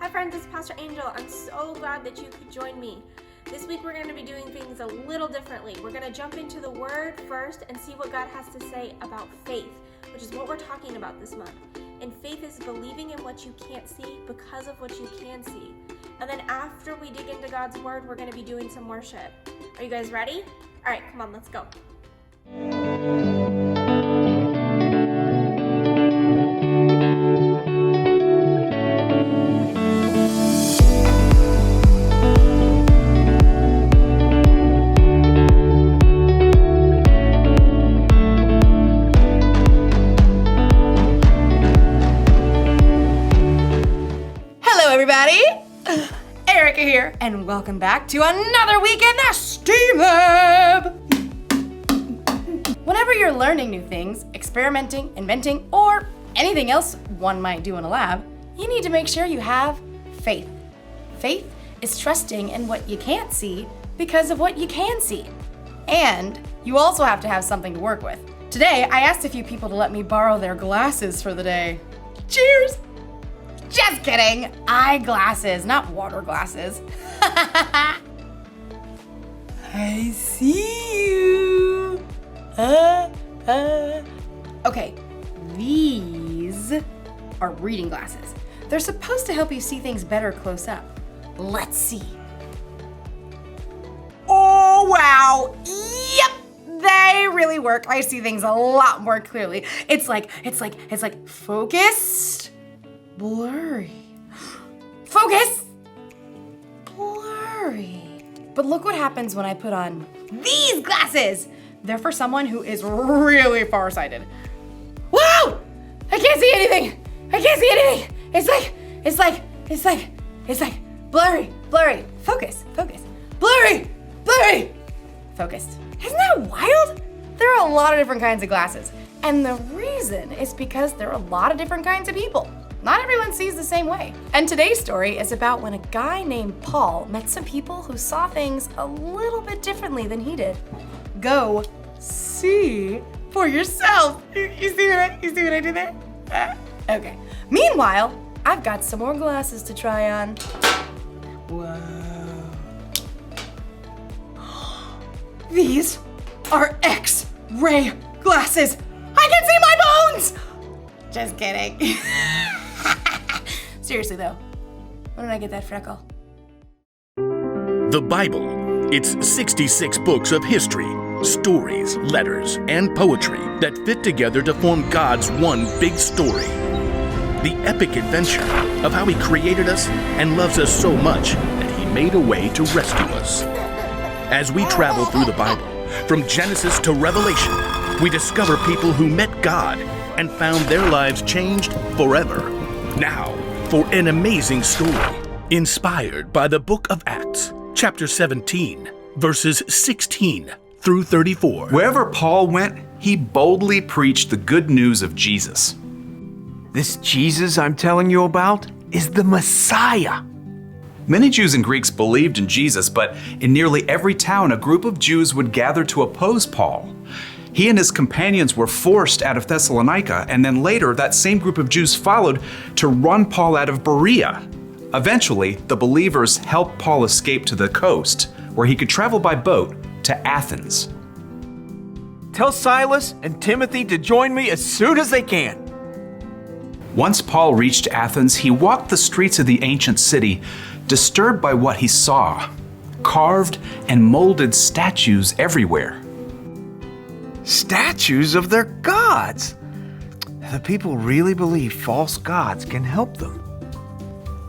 Hi friends, it's Pastor Angel. I'm so glad that you could join me. This week we're going to be doing things a little differently. We're going to jump into the Word first and see what God has to say about faith, which is what we're talking about this month. And faith is believing in what you can't see because of what you can see. And then after we dig into God's Word, we're going to be doing some worship. Are you guys ready? All right, come on, let's go. Everybody, Erica here, and welcome back to another week in the STEAM Lab. Whenever you're learning new things, experimenting, inventing, or anything else one might do in a lab, you need to make sure you have faith. Faith is trusting in what you can't see because of what you can see. And you also have to have something to work with. Today, I asked a few people to let me borrow their glasses for the day. Cheers! Just kidding. Eyeglasses, not water glasses. I see you. Okay, these are reading glasses. They're supposed to help you see things better close up. Let's see. Oh, wow. Yep, they really work. I see things a lot more clearly. It's like focused. Blurry. Focus! Blurry. But look what happens when I put on these glasses. They're for someone who is really farsighted. Wow! I can't see anything. I can't see anything. It's like blurry. Focus. Blurry. Focused. Isn't that wild? There are a lot of different kinds of glasses. And the reason is because there are a lot of different kinds of people. Not everyone sees the same way. And today's story is about when a guy named Paul met some people who saw things a little bit differently than he did. Go see for yourself. You see what I did there? Okay. Meanwhile, I've got some more glasses to try on. Whoa. These are X-ray glasses. I can see my bones! Just kidding. Seriously though, when did I get that freckle? The Bible. It's 66 books of history, stories, letters, and poetry that fit together to form God's one big story. The epic adventure of how He created us and loves us so much that He made a way to rescue us. As we travel through the Bible, from Genesis to Revelation, we discover people who met God and found their lives changed forever. Now, for an amazing story, inspired by the book of Acts, chapter 17, verses 16 through 34. Wherever Paul went, he boldly preached the good news of Jesus. This Jesus I'm telling you about is the Messiah. Many Jews and Greeks believed in Jesus, but in nearly every town, a group of Jews would gather to oppose Paul. He and his companions were forced out of Thessalonica, and then later that same group of Jews followed to run Paul out of Berea. Eventually, the believers helped Paul escape to the coast, where he could travel by boat to Athens. Tell Silas and Timothy to join me as soon as they can. Once Paul reached Athens, he walked the streets of the ancient city, disturbed by what he saw. Carved and molded statues everywhere. Statues of their gods. The people really believe false gods can help them.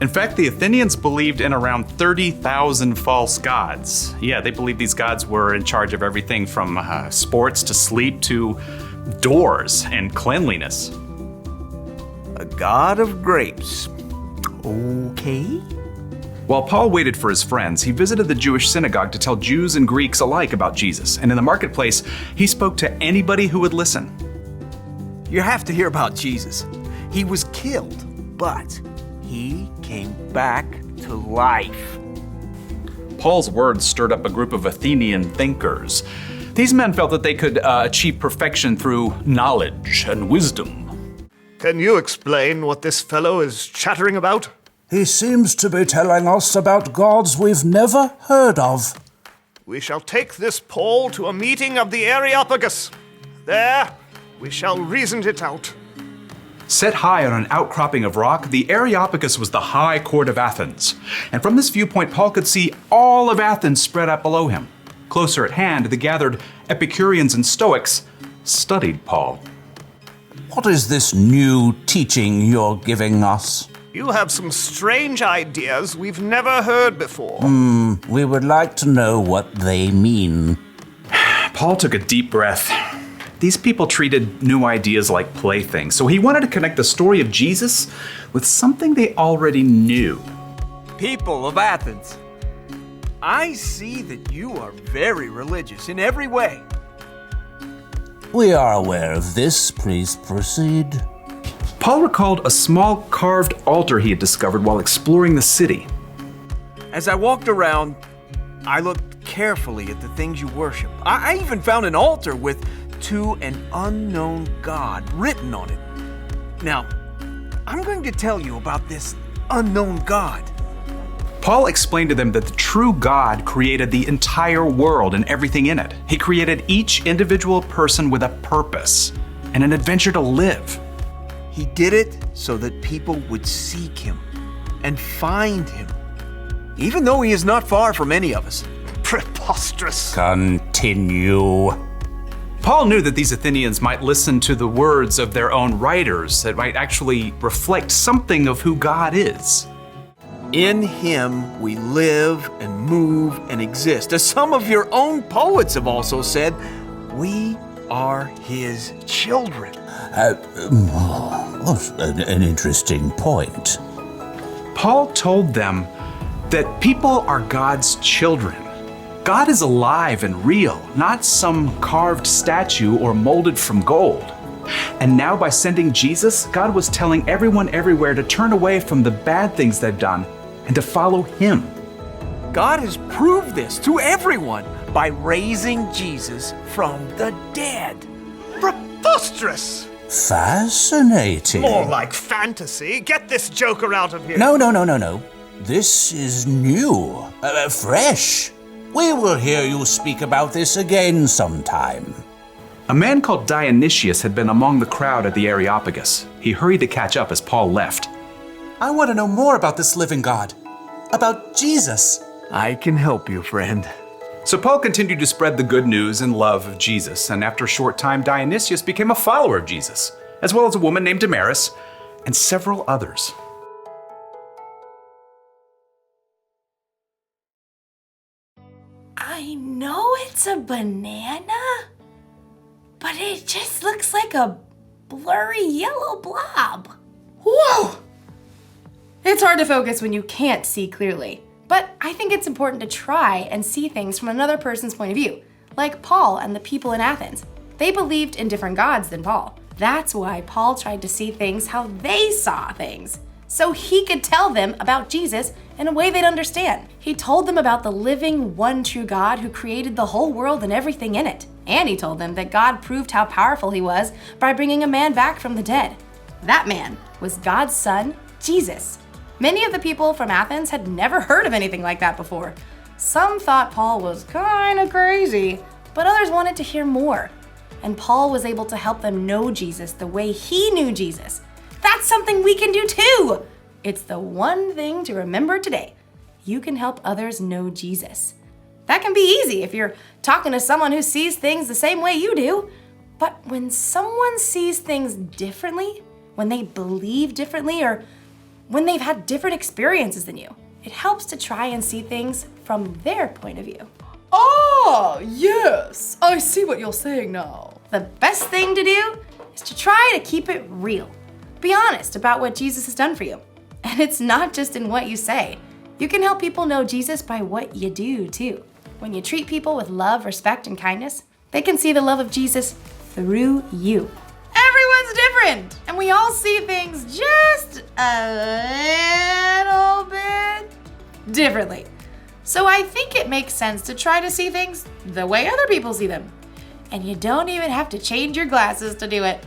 In fact, the Athenians believed in around 30,000 false gods. Yeah, they believed these gods were in charge of everything from sports to sleep to doors and cleanliness. A god of grapes. Okay. While Paul waited for his friends, he visited the Jewish synagogue to tell Jews and Greeks alike about Jesus. And in the marketplace, he spoke to anybody who would listen. You have to hear about Jesus. He was killed, but he came back to life. Paul's words stirred up a group of Athenian thinkers. These men felt that they could achieve perfection through knowledge and wisdom. Can you explain what this fellow is chattering about? He seems to be telling us about gods we've never heard of. We shall take this Paul to a meeting of the Areopagus. There, we shall reason it out. Set high on an outcropping of rock, the Areopagus was the high court of Athens. And from this viewpoint, Paul could see all of Athens spread out below him. Closer at hand, the gathered Epicureans and Stoics studied Paul. What is this new teaching you're giving us? You have some strange ideas we've never heard before. We would like to know what they mean. Paul took a deep breath. These people treated new ideas like playthings, so he wanted to connect the story of Jesus with something they already knew. People of Athens, I see that you are very religious in every way. We are aware of this. Please proceed. Paul recalled a small carved altar he had discovered while exploring the city. As I walked around, I looked carefully at the things you worship. I even found an altar with "To an unknown God" written on it. Now, I'm going to tell you about this unknown God. Paul explained to them that the true God created the entire world and everything in it. He created each individual person with a purpose and an adventure to live. He did it so that people would seek him and find him, even though he is not far from any of us. Preposterous. Continue. Paul knew that these Athenians might listen to the words of their own writers that might actually reflect something of who God is. In him we live and move and exist. As some of your own poets have also said, we are his children. What an interesting point. Paul told them that people are God's children. God is alive and real, not some carved statue or molded from gold. And now by sending Jesus, God was telling everyone everywhere to turn away from the bad things they've done and to follow him. God has proved this to everyone by raising Jesus from the dead. Preposterous. Fascinating. More like fantasy. Get this joker out of here. No. This is new, fresh. We will hear you speak about this again sometime. A man called Dionysius had been among the crowd at the Areopagus. He hurried to catch up as Paul left. I want to know more about this living God, about Jesus. I can help you, friend. So Paul continued to spread the good news and love of Jesus, and after a short time, Dionysius became a follower of Jesus, as well as a woman named Damaris and several others. I know it's a banana, but it just looks like a blurry yellow blob. Whoa! It's hard to focus when you can't see clearly, but I think it's important to try and see things from another person's point of view, like Paul and the people in Athens. They believed in different gods than Paul. That's why Paul tried to see things how they saw things, so he could tell them about Jesus in a way they'd understand. He told them about the living, one true God who created the whole world and everything in it. And he told them that God proved how powerful he was by bringing a man back from the dead. That man was God's son, Jesus. Many of the people from Athens had never heard of anything like that before. Some thought Paul was kind of crazy, but others wanted to hear more. And Paul was able to help them know Jesus the way he knew Jesus. That's something we can do too! It's the one thing to remember today. You can help others know Jesus. That can be easy if you're talking to someone who sees things the same way you do. But when someone sees things differently, when they believe differently, or when they've had different experiences than you, it helps to try and see things from their point of view. Ah, yes, I see what you're saying now. The best thing to do is to try to keep it real. Be honest about what Jesus has done for you. And it's not just in what you say. You can help people know Jesus by what you do, too. When you treat people with love, respect, and kindness, they can see the love of Jesus through you. Everyone's different, and we all see things just a little bit differently. So I think it makes sense to try to see things the way other people see them. And you don't even have to change your glasses to do it.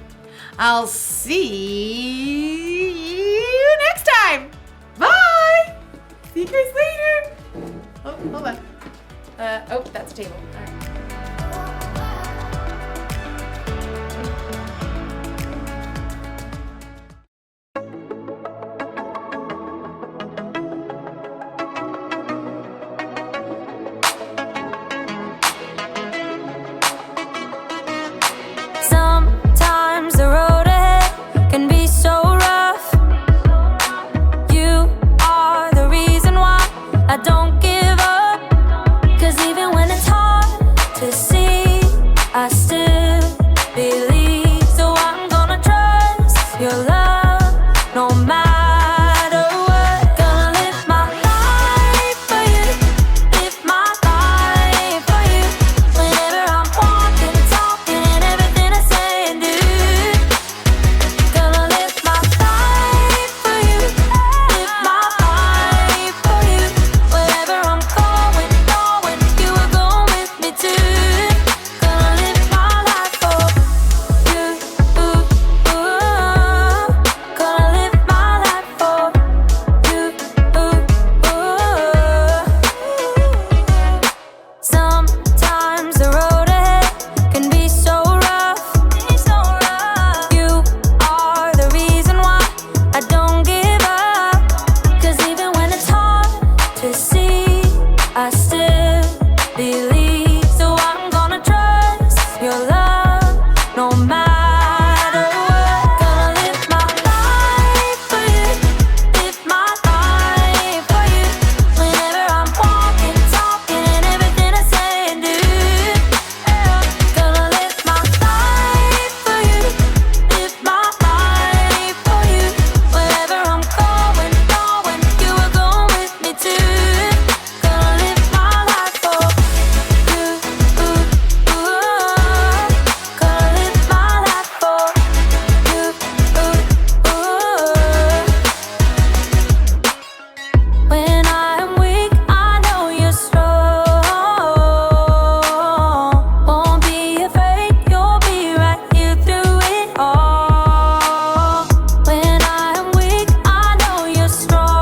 I'll see you next time. Bye! See you guys later. Oh, hold on. Oh, that's a table. All right. Sometimes the road ahead can be so rough. You are the reason why I don't give up. 'Cause even when it's hard to see, I still believe. So I'm gonna trust your love no matter what. Gonna live my life for you, live my life for you. Whenever I'm walking, talking, and everything I say and do. Gonna live my life for you, live my life for you. Wherever I'm going, you will go with me too. Gonna live my life for you, Gonna live my life for you, Sometimes the road ahead can be so rough. You are the reason why I don't give up. 'Cause even when it's hard to see, I still believe. So I'm gonna trust your love no matter what. Gonna live my life for you, live my life for you. Whenever I'm walking, talking, and everything I say and do. Gonna live my life for you, live my life for you. Wherever I'm going, you will go with me too. Gonna live my life for you, Gonna live my life for you, When I'm weak, I know you're strong. Won't be afraid, you'll be right here through it all. When I'm weak, I know you're strong.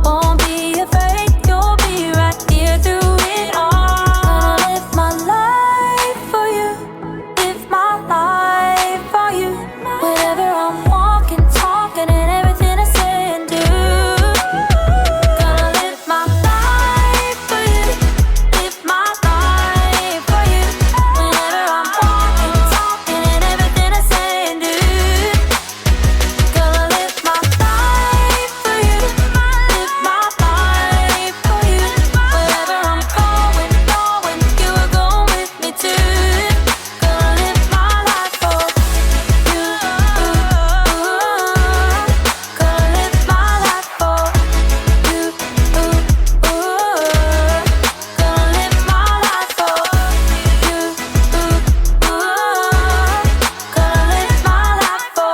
Won't be afraid, you'll be right here through it all. Gonna live my life for you, live my life for you. Whenever I'm walking, talking, and everything I say and do. Gonna live my life for you, live my life for you. Whenever I'm walking, talking, and everything I say and do. Gonna live my life for you, live my life for you. Wherever I'm going, you will go with me too. Gonna live my life for you, Gonna live my life for you, Gonna live my life for you, Gonna live my life for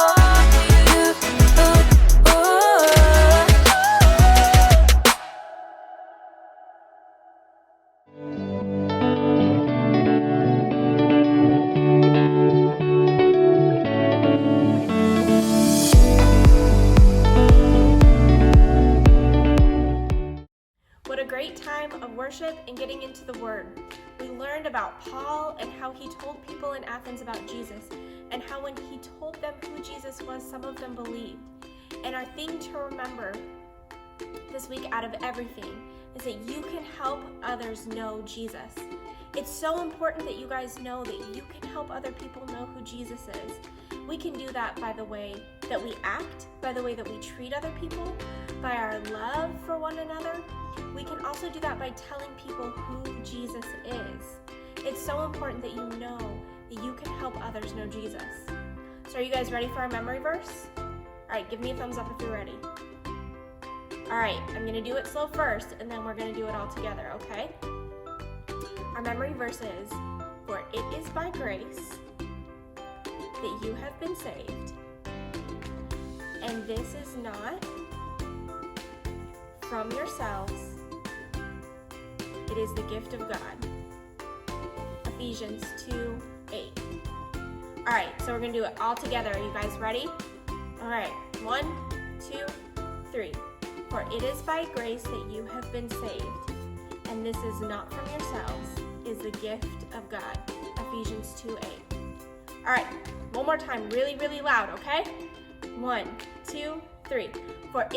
What a great time of worship and getting into the Word. We learned about Paul and how he told people in Athens about Jesus, and how when he told them who Jesus was, some of them believed. And our thing to remember this week out of everything is that you can help others know Jesus. It's so important that you guys know that you can help other people know who Jesus is. We can do that by the way that we act, by the way that we treat other people, by our love for one another. We can also do that by telling people who Jesus is. It's so important that you know that you can help others know Jesus. So are you guys ready for our memory verse? All right, give me a thumbs up if you're ready. All right, I'm gonna do it slow first, and then we're gonna do it all together, okay? Our memory verse is, "For it is by grace that you have been saved, and this is not from yourselves, it is the gift of God." Ephesians 2:8. All right, so we're gonna do it all together. Are you guys ready? All right, 1, 2, 3. For it is by grace that you have been saved, and this is not from yourselves, is the gift of God. Ephesians 2:8. All right, one more time, really, really loud, okay? 1, 2, 3. For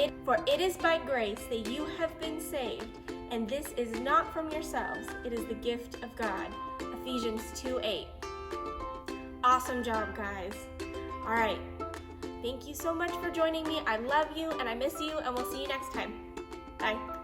it is by grace that you have been saved, and this is not from yourselves, it is the gift of God. Ephesians 2:8. Awesome job, guys. All right. Thank you so much for joining me. I love you and I miss you, and we'll see you next time. Bye.